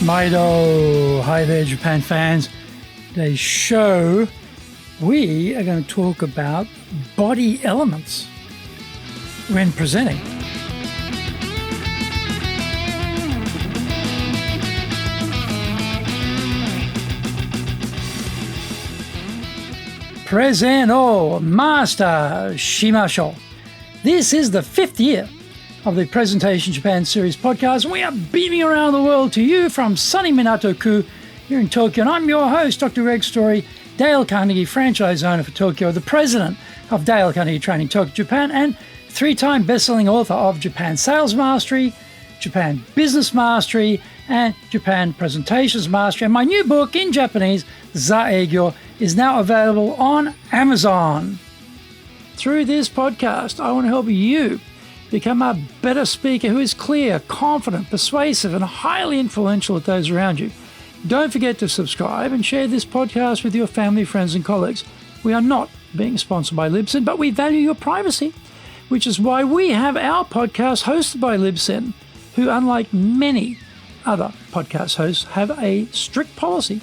Maido! Hi there, Japan fans. Today's show, we are going to talk about body elements when presenting. Presento Master Shimashou. This is the 5th year of the Presentation Japan Series podcast, and we are beaming around the world to you from sunny Minato-ku here in Tokyo. And I'm your host, Dr. Greg Story, Dale Carnegie franchise owner for Tokyo, the president of Dale Carnegie Training Tokyo, Japan, and 3-time best-selling author of Japan Sales Mastery, Japan Business Mastery, and Japan Presentations Mastery. And my new book in Japanese, Zaegyo, is now available on Amazon. Through this podcast, I want to help you become a better speaker who is clear, confident, persuasive, and highly influential with those around you. Don't forget to subscribe and share this podcast with your family, friends, and colleagues. We are not being sponsored by Libsyn, but we value your privacy, which is why we have our podcast hosted by Libsyn, who, unlike many other podcast hosts, have a strict policy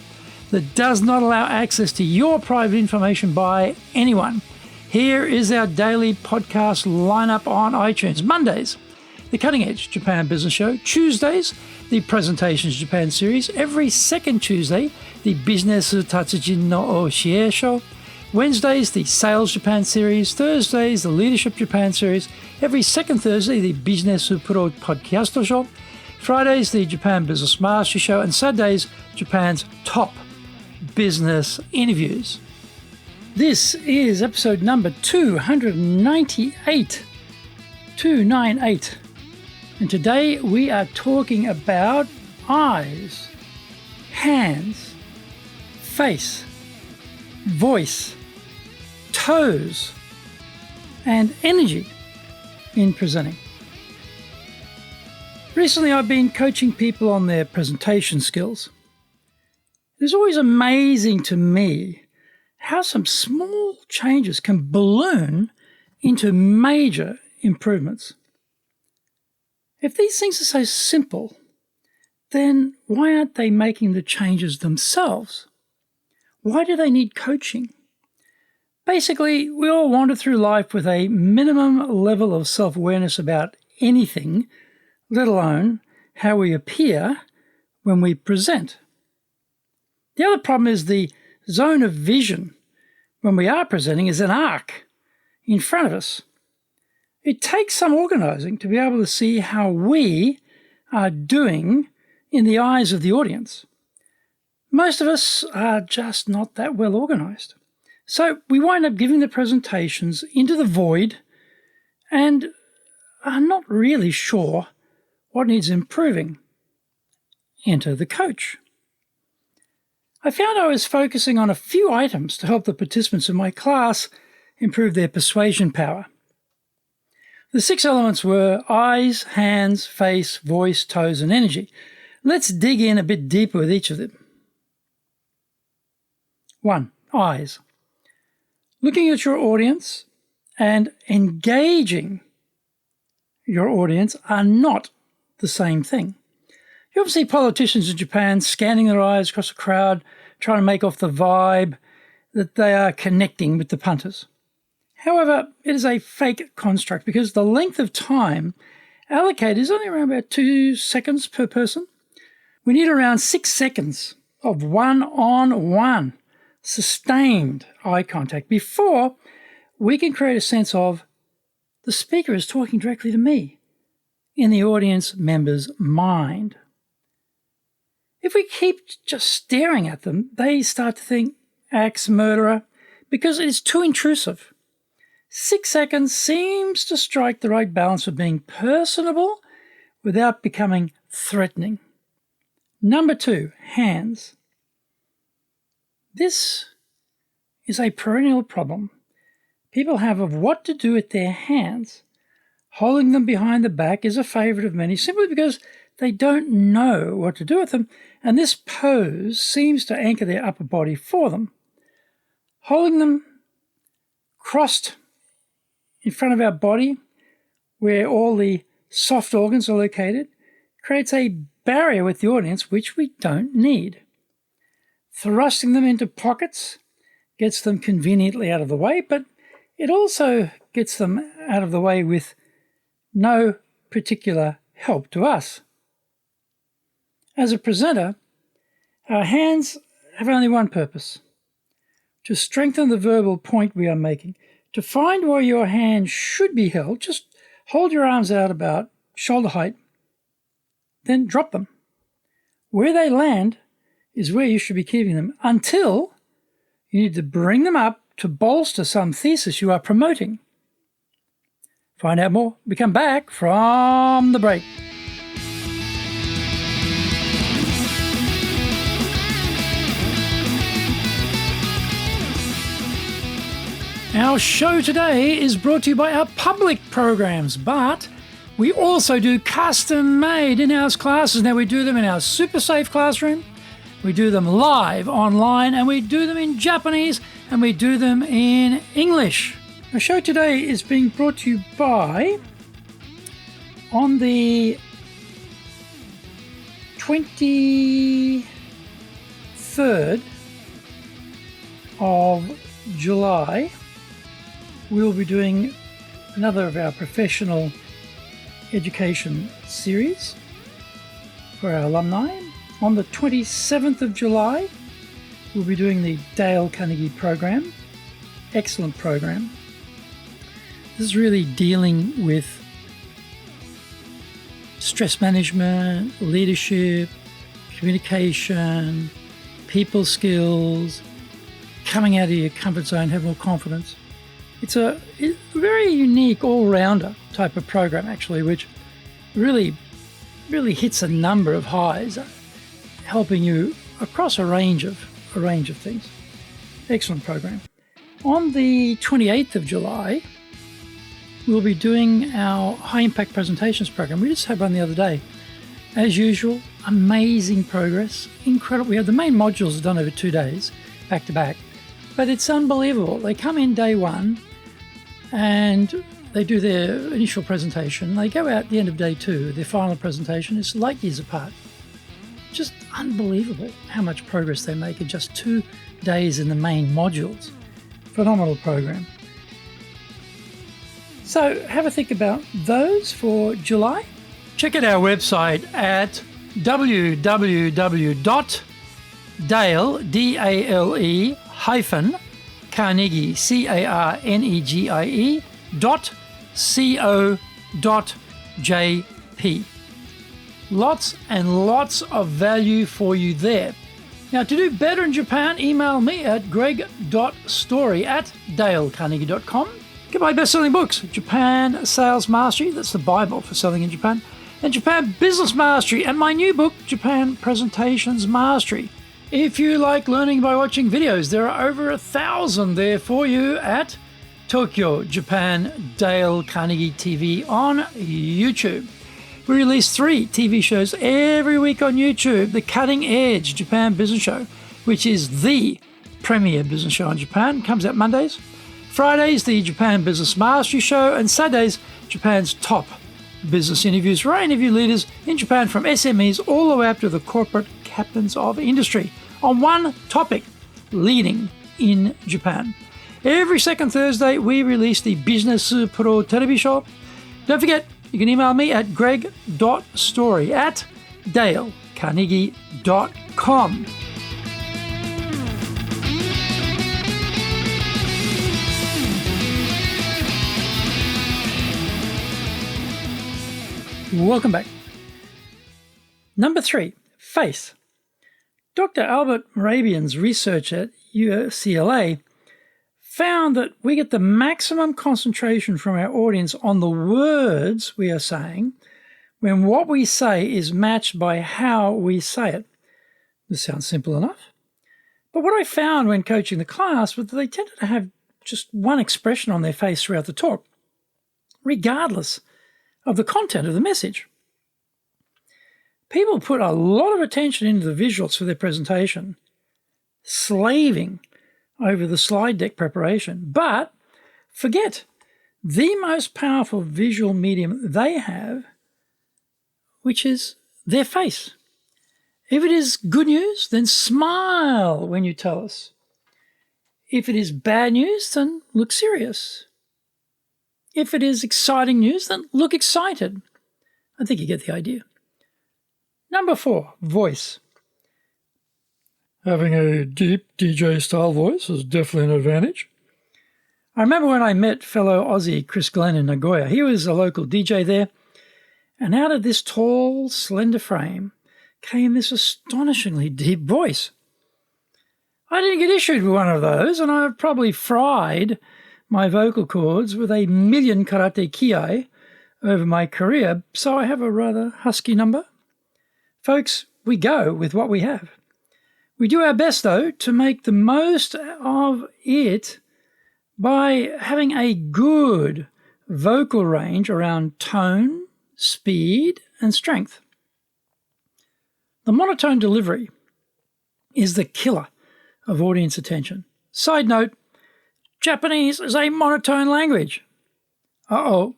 that does not allow access to your private information by anyone. Here is our daily podcast lineup on iTunes. Mondays, the Cutting Edge Japan Business Show. Tuesdays, the Presentations Japan Series. Every second Tuesday, the Business Tatsujin no Oshie Show. Wednesdays, the Sales Japan Series. Thursdays, the Leadership Japan Series. Every second Thursday, the Business Pro Podcast Show. Fridays, the Japan Business Mastery Show. And Saturdays, Japan's top business interviews. This is episode number 298. 298. And today we are talking about eyes, hands, face, voice, toes, and energy in presenting. Recently I've been coaching people on their presentation skills. It's always amazing to me how some small changes can balloon into major improvements. If these things are so simple, then why aren't they making the changes themselves? Why do they need coaching? Basically, we all wander through life with a minimum level of self-awareness about anything, let alone how we appear when we present. The other problem is the zone of vision when we are presenting is an arc in front of us. It takes some organising to be able to see how we are doing in the eyes of the audience. Most of us are just not that well organised. So we wind up giving the presentations into the void and are not really sure what needs improving. Enter the coach. I found I was focusing on a few items to help the participants in my class improve their persuasion power. The 6 elements were eyes, hands, face, voice, toes, and energy. Let's dig in a bit deeper with each of them. 1. Eyes. Looking at your audience and engaging your audience are not the same thing. You often see politicians in Japan scanning their eyes across a crowd, trying to make off the vibe that they are connecting with the punters. However, it is a fake construct because the length of time allocated is only around about 2 seconds per person. We need around 6 seconds of one-on-one sustained eye contact before we can create a sense of the speaker is talking directly to me in the audience member's mind. If we keep just staring at them, they start to think, axe murderer, because it's too intrusive. 6 seconds seems to strike the right balance of being personable without becoming threatening. Number 2, hands. This is a perennial problem people have of what to do with their hands. Holding them behind the back is a favourite of many simply because they don't know what to do with them, and this pose seems to anchor their upper body for them. Holding them crossed in front of our body, where all the soft organs are located, creates a barrier with the audience which we don't need. Thrusting them into pockets gets them conveniently out of the way, but it also gets them out of the way with no particular help to us. As a presenter, our hands have only one purpose: to strengthen the verbal point we are making. To find where your hand should be held, just hold your arms out about shoulder height, then drop them. Where they land is where you should be keeping them until you need to bring them up to bolster some thesis you are promoting. Find out more. We come back from the break. Our show today is brought to you by our public programs, but we also do custom-made in-house classes. Now, we do them in our super safe classroom, we do them live online, and we do them in Japanese, and we do them in English. Our show today is being brought to you by, on the 23rd of July, we'll be doing another of our professional education series for our alumni. On the 27th of July, we'll be doing the Dale Carnegie program. Excellent program. This is really dealing with stress management, leadership, communication, people skills, coming out of your comfort zone, have more confidence. It's a very unique all-rounder type of program, actually, which really hits a number of highs, helping you across a range of things. Excellent program. On the 28th of July, we'll be doing our high-impact presentations program. We just had one the other day. As usual, amazing progress, incredible. We had the main modules done over 2 days, back to back, but it's unbelievable. They come in day one, and they do their initial presentation. They go out at the end of day two. Their final presentation is light years apart. Just unbelievable how much progress they make in just 2 days in the main modules. Phenomenal program. So have a think about those for July. Check out our website at www.dale-carnegie, carnegie.co.jp. Lots and lots of value for you there. Now, to do better in Japan, email me at greg.story@dalecarnegie.com. Get my best-selling books, Japan Sales Mastery, that's the Bible for selling in Japan, and Japan Business Mastery, and my new book, Japan Presentations Mastery. If you like learning by watching videos, there are over 1,000 there for you at Tokyo, Japan, Dale Carnegie TV on YouTube. We release 3 TV shows every week on YouTube. The Cutting Edge Japan Business Show, which is the premier business show in Japan, comes out Mondays. Fridays, the Japan Business Mastery Show, and Saturdays, Japan's top business interviews, where I interview leaders in Japan from SMEs all the way up to the corporate captains of industry on one topic, leading in Japan. Every second Thursday, we release the Business Pro Television Show. Don't forget, you can email me at greg.story@dalecarnegie.com. Welcome back. Number 3, face. Dr. Albert Mehrabian's research at UCLA found that we get the maximum concentration from our audience on the words we are saying when what we say is matched by how we say it. This sounds simple enough. But what I found when coaching the class was that they tended to have just one expression on their face throughout the talk, regardless of the content of the message. People put a lot of attention into the visuals for their presentation, slaving over the slide deck preparation, but forget the most powerful visual medium they have, which is their face. If it is good news, then smile when you tell us. If it is bad news, then look serious. If it is exciting news, then look excited. I think you get the idea. Number 4, voice. Having a deep DJ-style voice is definitely an advantage. I remember when I met fellow Aussie Chris Glenn in Nagoya. He was a local DJ there, and out of this tall, slender frame came this astonishingly deep voice. I didn't get issued with one of those, and I've probably fried my vocal cords with a million karate kiai over my career, so I have a rather husky number. Folks, we go with what we have. We do our best, though, to make the most of it by having a good vocal range around tone, speed, and strength. The monotone delivery is the killer of audience attention. Side note, Japanese is a monotone language. Uh-oh.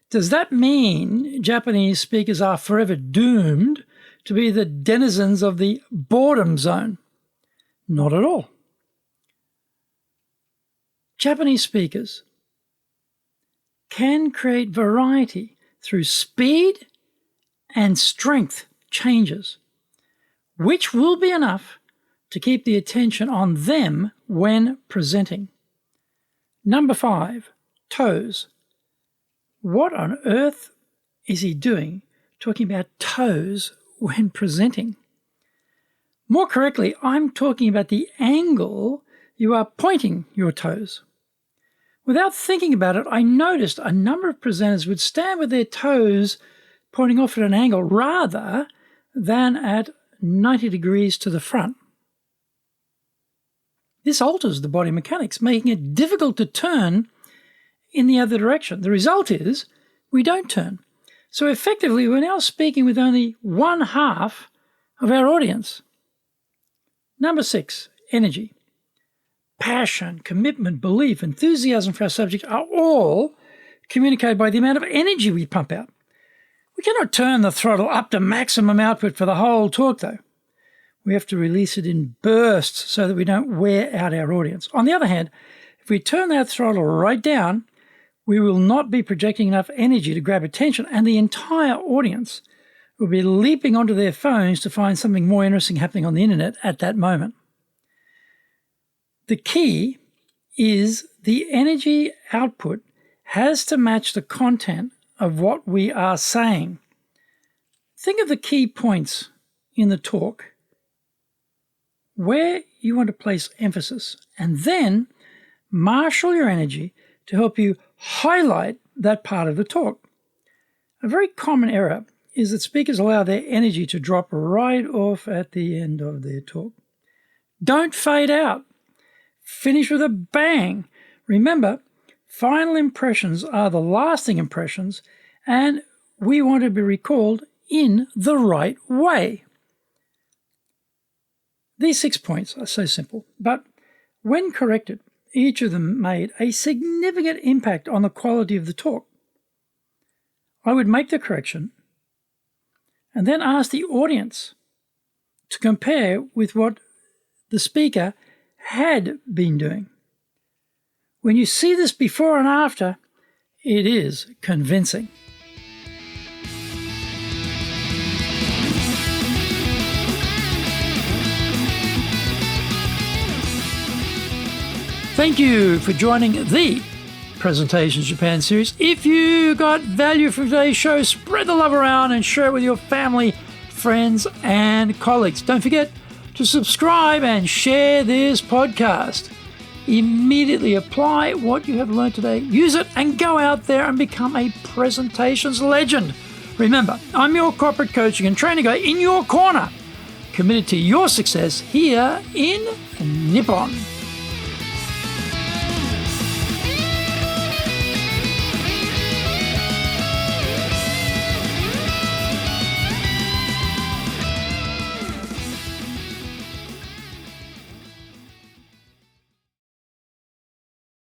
Does that mean Japanese speakers are forever doomed to be the denizens of the boredom zone? Not at all. Japanese speakers can create variety through speed and strength changes, which will be enough to keep the attention on them when presenting. Number 5, toes. What on earth is he doing talking about toes when presenting? More correctly, I'm talking about the angle you are pointing your toes. Without thinking about it, I noticed a number of presenters would stand with their toes pointing off at an angle rather than at 90 degrees to the front. This alters the body mechanics, making it difficult to turn in the other direction. The result is we don't turn. So effectively, we're now speaking with only one half of our audience. Number 6, energy. Passion, commitment, belief, enthusiasm for our subject are all communicated by the amount of energy we pump out. We cannot turn the throttle up to maximum output for the whole talk, though. We have to release it in bursts so that we don't wear out our audience. On the other hand, if we turn that throttle right down, we will not be projecting enough energy to grab attention, and the entire audience will be leaping onto their phones to find something more interesting happening on the internet at that moment. The key is the energy output has to match the content of what we are saying. Think of the key points in the talk, where you want to place emphasis, and then marshal your energy to help you highlight that part of the talk. A very common error is that speakers allow their energy to drop right off at the end of their talk. Don't fade out. Finish with a bang. Remember, final impressions are the lasting impressions, and we want to be recalled in the right way. These 6 points are so simple, but when corrected, each of them made a significant impact on the quality of the talk. I would make the correction and then ask the audience to compare with what the speaker had been doing. When you see this before and after, it is convincing. Thank you for joining the Presentations Japan series. If you got value from today's show, spread the love around and share it with your family, friends, and colleagues. Don't forget to subscribe and share this podcast. Immediately apply what you have learned today, use it, and go out there and become a presentations legend. Remember, I'm your corporate coaching and training guy in your corner, committed to your success here in Nippon.